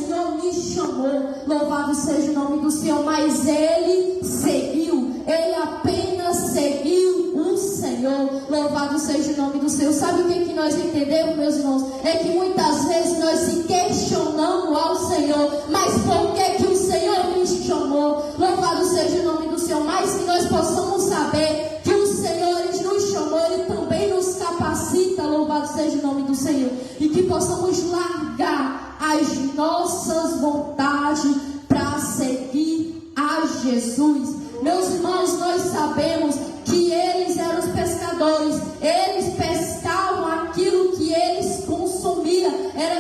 Senhor me chamou, louvado seja o nome do Senhor, mas ele seguiu, ele apenas seguiu o Senhor, louvado seja o nome do Senhor. Sabe o que nós entendemos, meus irmãos? É que muitas vezes nós se questionamos ao Senhor, mas por que o Senhor me chamou? Louvado seja o nome do Senhor, mas que nós possamos saber que o Senhor nos chamou, ele também nos capacita, louvado seja o nome do Senhor, e que possamos largar as nossas vontades para seguir a Jesus. Meus irmãos, nós sabemos que eles eram os pescadores, eles pescavam aquilo que eles consumiam, era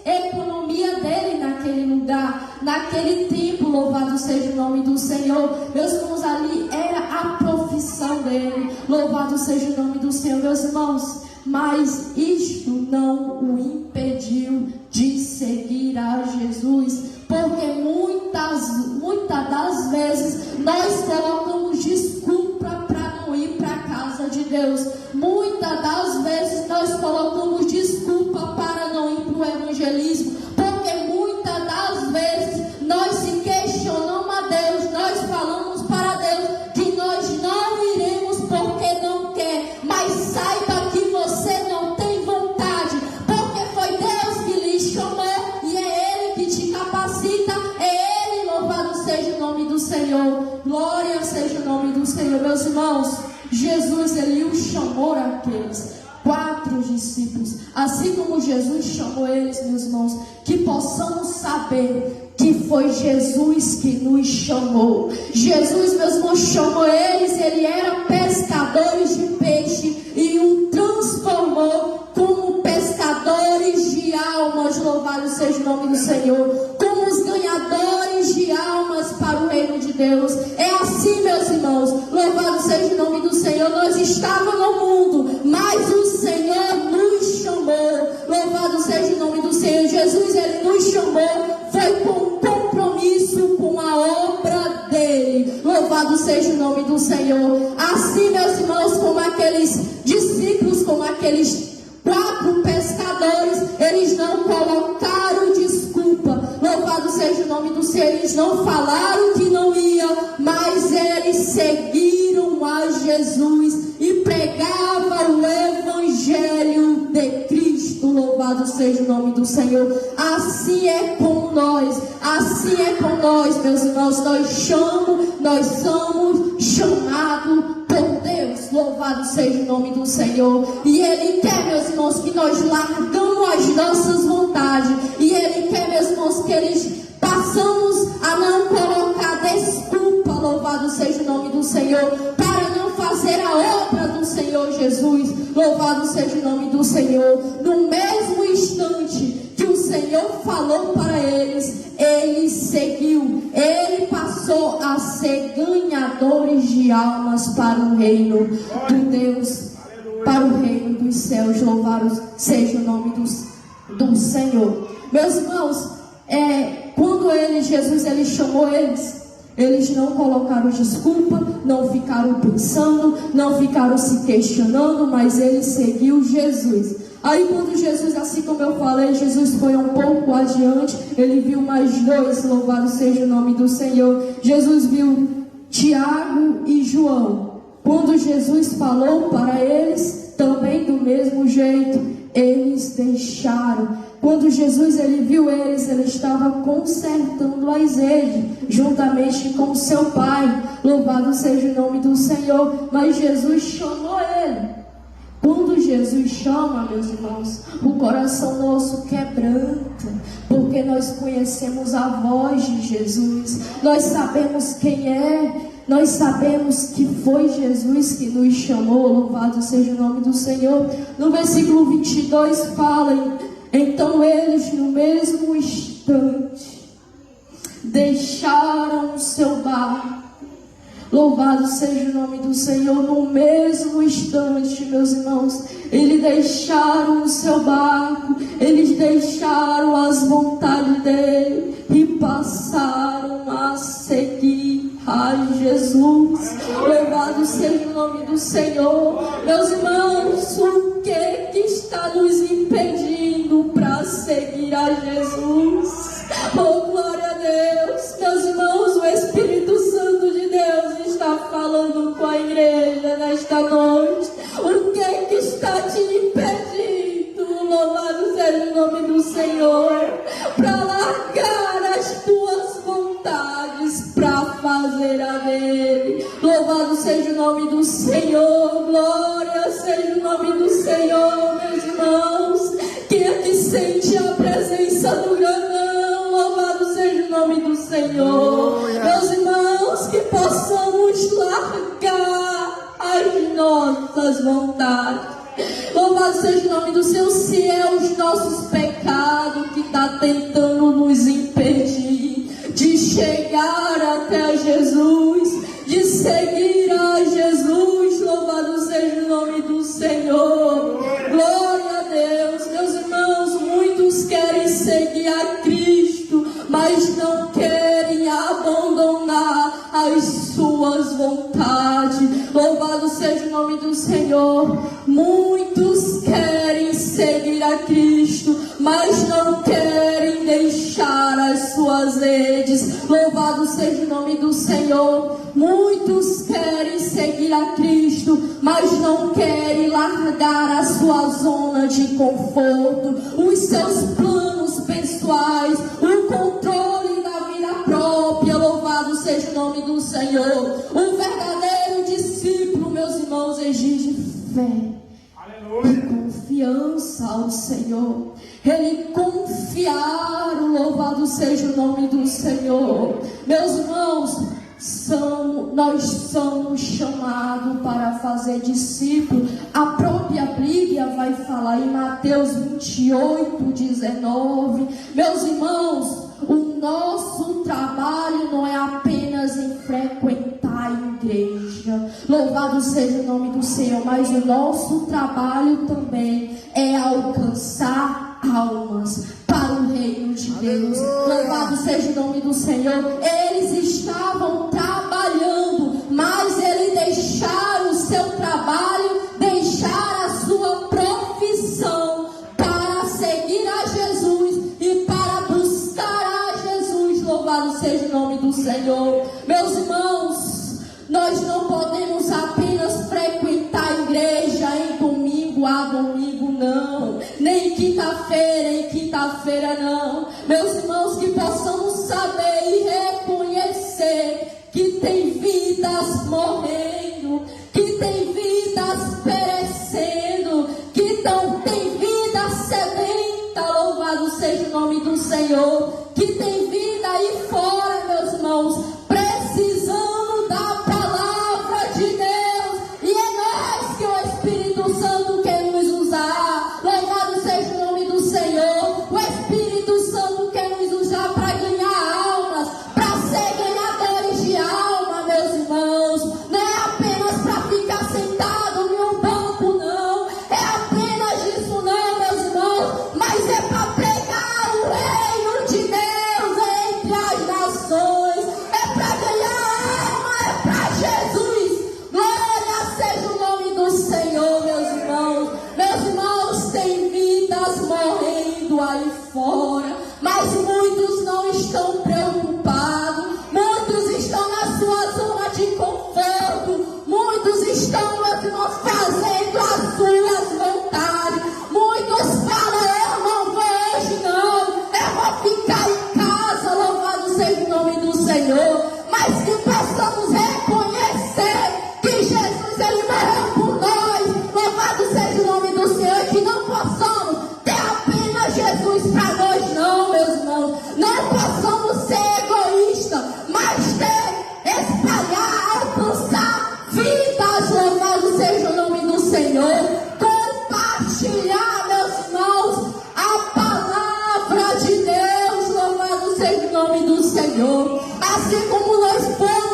a economia dele naquele lugar, naquele tempo, louvado seja o nome do Senhor. Meus irmãos, ali era a profissão dele, louvado seja o nome do Senhor, meus irmãos. Mas isto não o impediu de seguir a Jesus, porque muitas das vezes nós colocamos desculpa para não ir para a casa de Deus. Muitas das vezes nós colocamos desculpa para não ir para o evangelismo, porque muitas das vezes nós se questionamos a Deus, nós falamos para Deus que nós não iremos porque não quer, mas saiba que você não tem vontade, porque foi Deus que lhe chamou e é Ele que te capacita, é Ele, louvado seja o nome do Senhor, glória seja o nome do Senhor. Meus irmãos, Jesus, Ele os chamou aqueles 4 discípulos, assim como Jesus chamou eles, meus irmãos, que possamos saber que foi Jesus que nos chamou. Jesus, meus irmãos, chamou eles, ele era pescadores de peixe e o transformou como pescadores de almas, louvado seja o nome do Senhor, como os ganhadores de almas para o reino de Deus. É assim, meus irmãos, louvado seja o nome do Senhor. Nós estávamos no mundo, mas o Senhor nos chamou, louvado seja o nome do Senhor. Jesus, ele nos chamou, foi com compromisso com a obra dele, louvado seja o nome do Senhor. Assim, meus irmãos, como aqueles discípulos, como aqueles 4 pescadores, eles não colocaram desculpa, louvado seja o nome do Senhor. Eles não falaram que não iam, mas eles seguiram a Jesus e pregavam o evangelho de Cristo, louvado seja o nome do Senhor. Assim é com nós, meus irmãos. Nós somos chamados por Deus, louvado seja o nome do Senhor. E Ele quer, meus irmãos, que nós largamos as nossas vontades. E Ele quer, meus irmãos, que eles passamos a não colocar desculpa, louvado seja o nome do Senhor, para não fazer a obra do Senhor Jesus, louvado seja o nome do Senhor. No mesmo instante que o Senhor falou para eles, ele seguiu, ele passou a ser ganhadores de almas para o reino de Deus, para o reino dos céus, louvado seja o nome do Senhor. Meus irmãos, quando Jesus ele chamou eles não colocaram desculpa, não ficaram pensando, não ficaram se questionando, mas eles seguiu Jesus. Aí quando Jesus, assim como eu falei, Jesus foi um pouco adiante, ele viu mais 2, louvado seja o nome do Senhor. Jesus viu Tiago e João. Quando Jesus falou para eles, também do mesmo jeito, eles deixaram. Quando Jesus ele viu eles, ele estava consertando as redes, juntamente com seu pai, louvado seja o nome do Senhor. Mas Jesus chamou ele. Quando Jesus chama, meus irmãos, o coração nosso quebranta, porque nós conhecemos a voz de Jesus, nós sabemos quem é, nós sabemos que foi Jesus que nos chamou, louvado seja o nome do Senhor. No versículo 22 fala: então eles no mesmo instante deixaram o seu barco. Louvado seja o nome do Senhor. No mesmo instante, meus irmãos, eles deixaram o seu barco, eles deixaram as vontades dele e passaram a seguir a Jesus. Louvado seja o nome do Senhor. Meus irmãos, o que está nos impedindo para seguir seguir a Jesus. Oh, glória a Deus. Meus irmãos, o Espírito Santo de Deus está falando com a igreja nesta noite. O que é que está te impedindo? Louvado seja o nome do Senhor, para largar as tuas vontades para fazer a dele. Louvado seja o nome do Senhor, glória seja o nome do Senhor, meus irmãos. Quem é que sente a presença do grandão? Louvado seja o nome do Senhor. Meus irmãos, que possamos largar as nossas vontades. Louvado seja o nome do Senhor. Se é os nossos pecados que está tentando nos impedir de chegar até Jesus, de seguir a Jesus, louvado seja o nome do Senhor. Glória a Deus. Meus irmãos, muitos querem seguir a Cristo, mas não querem abandonar as suas vontades. Louvado seja o nome do Senhor. Muitos querem seguir a Cristo, mas não querem deixar as suas redes. Louvado seja o nome do Senhor. Muitos querem seguir a Cristo, mas não querem largar a sua zona de conforto, os seus planos pessoais, o controle da vida própria. Louvado seja o nome do Senhor. O verdadeiro discípulo, meus irmãos, exige fé e confiança ao Senhor. Ele confiar, louvado seja o nome do Senhor. Meus irmãos, nós somos chamados para fazer discípulo. A própria Bíblia vai falar em Mateus 28:19. Meus irmãos, o nosso trabalho não é apenas em frequentar a igreja, louvado seja o nome do Senhor, mas o nosso trabalho também é alcançar almas para o reino de Deus. Louvado seja o nome do Senhor. Eles estavam trabalhando, mas eles deixaram o seu trabalho, deixaram a sua profissão para seguir a Jesus e para buscar a Jesus. Louvado seja o nome do Senhor. Meus irmãos, nós não podemos apenas frequentar a igreja em domingo a domingo, não, nem quinta-feira em quinta-feira, não. Meus irmãos, que possamos saber e reconhecer que tem vidas morrendo, que tem vidas perecendo, que não tem vida sedenta. Louvado seja o nome do Senhor. Que tem vida aí fora, meus irmãos, precisando da palavra de Deus, e é nós que o Espírito Santo quer nos usar. Louvado seja o nome do Senhor. O Espírito Santo quer nos usar para ganhar almas, para ser ganhadores de alma, meus irmãos. Não é apenas para ficar sentado em um banco, não. É apenas isso, não, meus irmãos. Mas é para pregar o reino de Deus entre as nações. É para ganhar alma, é para Jesus. Glória seja o nome do Senhor, meus irmãos. Meus irmãos, tem vidas morrendo aí fora, mas muitos não estão preocupados. Muitos estão na sua zona de conforto. Muitos estão, meus irmãos, fazendo as suas vontades. Muitos falam: eu não vou hoje, não, eu vou ficar em casa. Louvado seja o nome do Senhor. Mas que possamos reconhecer que Jesus, ele morreu por nós. Louvado seja o nome do Senhor. E que não possamos ter apenas Jesus para nós, não, meus irmãos. Não possamos ser egoístas, mas ter, espalhar, alcançar vidas. Louvado seja o nome do Senhor. Compartilhar, meus irmãos, a palavra de Deus. Louvado seja o nome do Senhor. Assim como nós fomos